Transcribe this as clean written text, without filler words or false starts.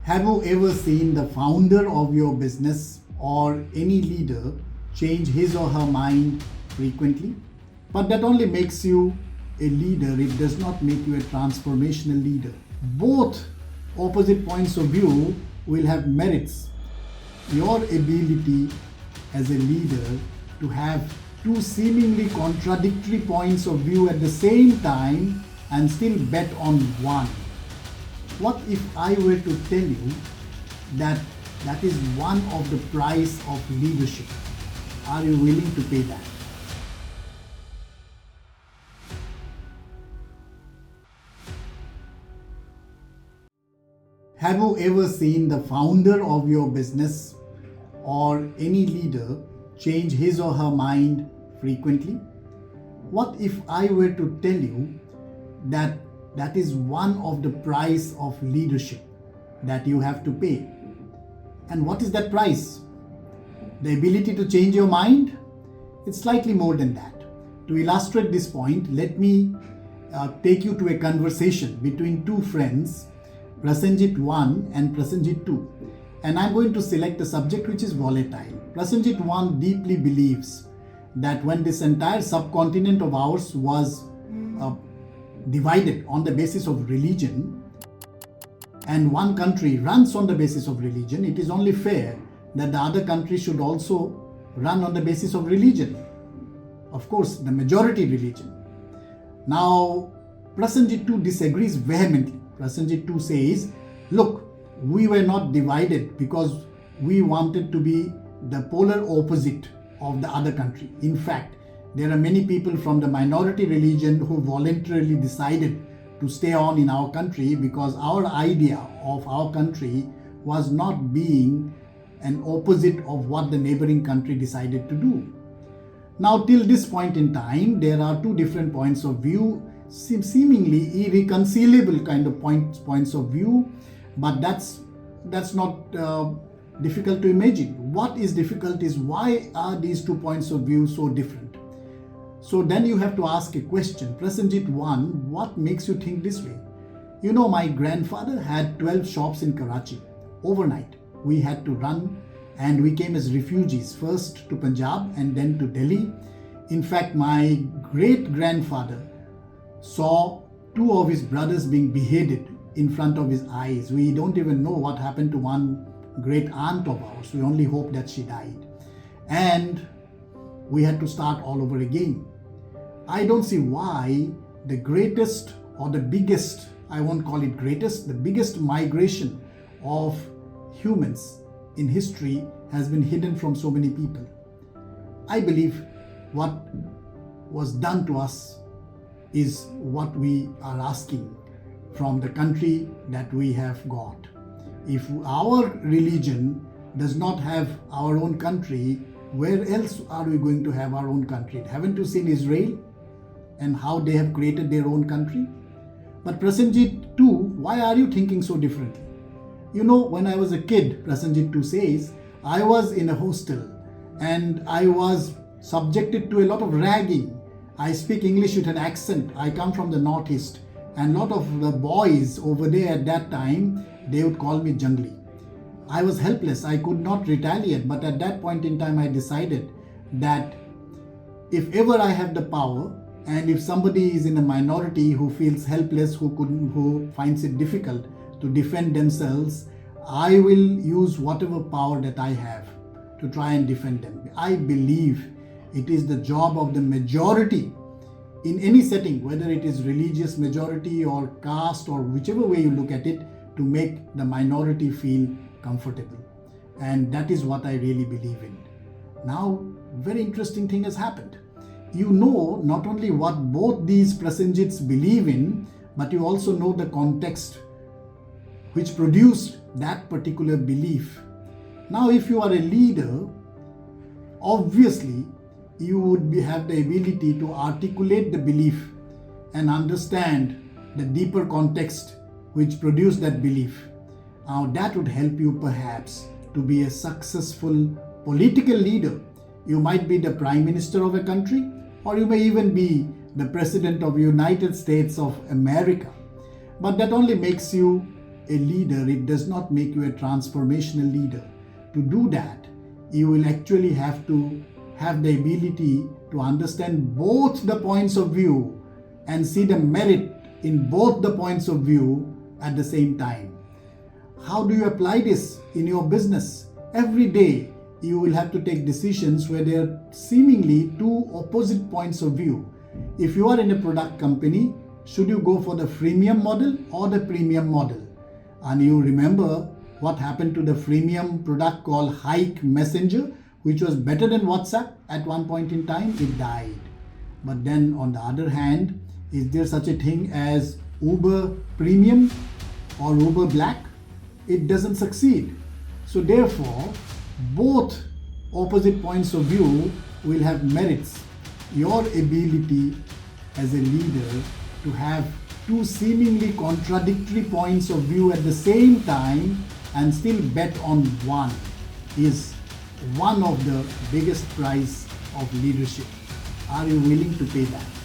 Have you ever seen the founder of your business or any leader change his or her mind frequently? But that only makes you a leader, it does not make you a transformational leader. Both opposite points of view will have merits. Your ability as a leader to have two seemingly contradictory points of view at the same time and still bet on one. What if I were to tell you that that is one of the price of leadership? Are you willing to pay that? Have you ever seen the founder of your business or any leader change his or her mind frequently? What if I were to tell you that that is one of the price of leadership that you have to pay? And what is that price? The ability to change your mind? It's slightly more than that. To illustrate this point, let me take you to a conversation between two friends, Prasenjit 1 and Prasenjit 2. And I'm going to select a subject which is volatile. Prasenjit 1 deeply believes that when this entire subcontinent of ours was divided on the basis of religion, and one country runs on the basis of religion, it is only fair that the other country should also run on the basis of religion. Of course, the majority religion. Now, Prasenjit 2 disagrees vehemently. Prasenjit 2 says, look, we were not divided because we wanted to be the polar opposite of the other country. In fact, there are many people from the minority religion who voluntarily decided to stay on in our country because our idea of our country was not being an opposite of what the neighboring country decided to do. Now, till this point in time, there are two different points of view, seemingly irreconcilable kind of points of view, but that's not difficult to imagine. What is difficult is why are these 2 points of view so different? So then you have to ask a question. Prasenjit 1, what makes you think this way? You know, my grandfather had 12 shops in Karachi. Overnight, we had to run and we came as refugees, first to Punjab and then to Delhi. In fact, my great-grandfather saw 2 of his brothers being beheaded in front of his eyes. We don't even know what happened to one great aunt of ours. We only hope that she died. And we had to start all over again. I don't see why the greatest or the biggest, I won't call it greatest, the biggest migration of humans in history has been hidden from so many people. I believe what was done to us is what we are asking from the country that we have got. If our religion does not have our own country, where else are we going to have our own country? Haven't you seen Israel and how they have created their own country? But Prasenjit 2, why are you thinking so differently? You know, when I was a kid, Prasenjit 2 says, I was in a hostel and I was subjected to a lot of ragging. I speak English with an accent. I come from the Northeast, and a lot of the boys over there at that time, they would call me jungly. I was helpless. I could not retaliate. But at that point in time, I decided that if ever I have the power, and if somebody is in a minority who feels helpless, who finds it difficult to defend themselves, I will use whatever power that I have to try and defend them. I believe it is the job of the majority in any setting, whether it is religious majority or caste or whichever way you look at it, to make the minority feel comfortable. And that is what I really believe in. Now, very interesting thing has happened. You know not only what both these Prasenjits believe in, but you also know the context which produced that particular belief. Now, if you are a leader, obviously you would have the ability to articulate the belief and understand the deeper context which produced that belief. Now, that would help you perhaps to be a successful political leader. You might be the Prime Minister of a country, or you may even be the President of the United States of America. But that only makes you a leader, it does not make you a transformational leader. To do that, you will actually have to have the ability to understand both the points of view and see the merit in both the points of view at the same time. How do you apply this in your business? Every day, you will have to take decisions where there are seemingly two opposite points of view. If you are in a product company, should you go for the freemium model or the premium model? And you remember what happened to the freemium product called Hike Messenger, which was better than WhatsApp at one point in time. It died. But then on the other hand, is there such a thing as Uber Premium or Uber Black? It doesn't succeed. So therefore, both opposite points of view will have merits. Your ability as a leader to have two seemingly contradictory points of view at the same time and still bet on one is one of the biggest price of leadership. Are you willing to pay that?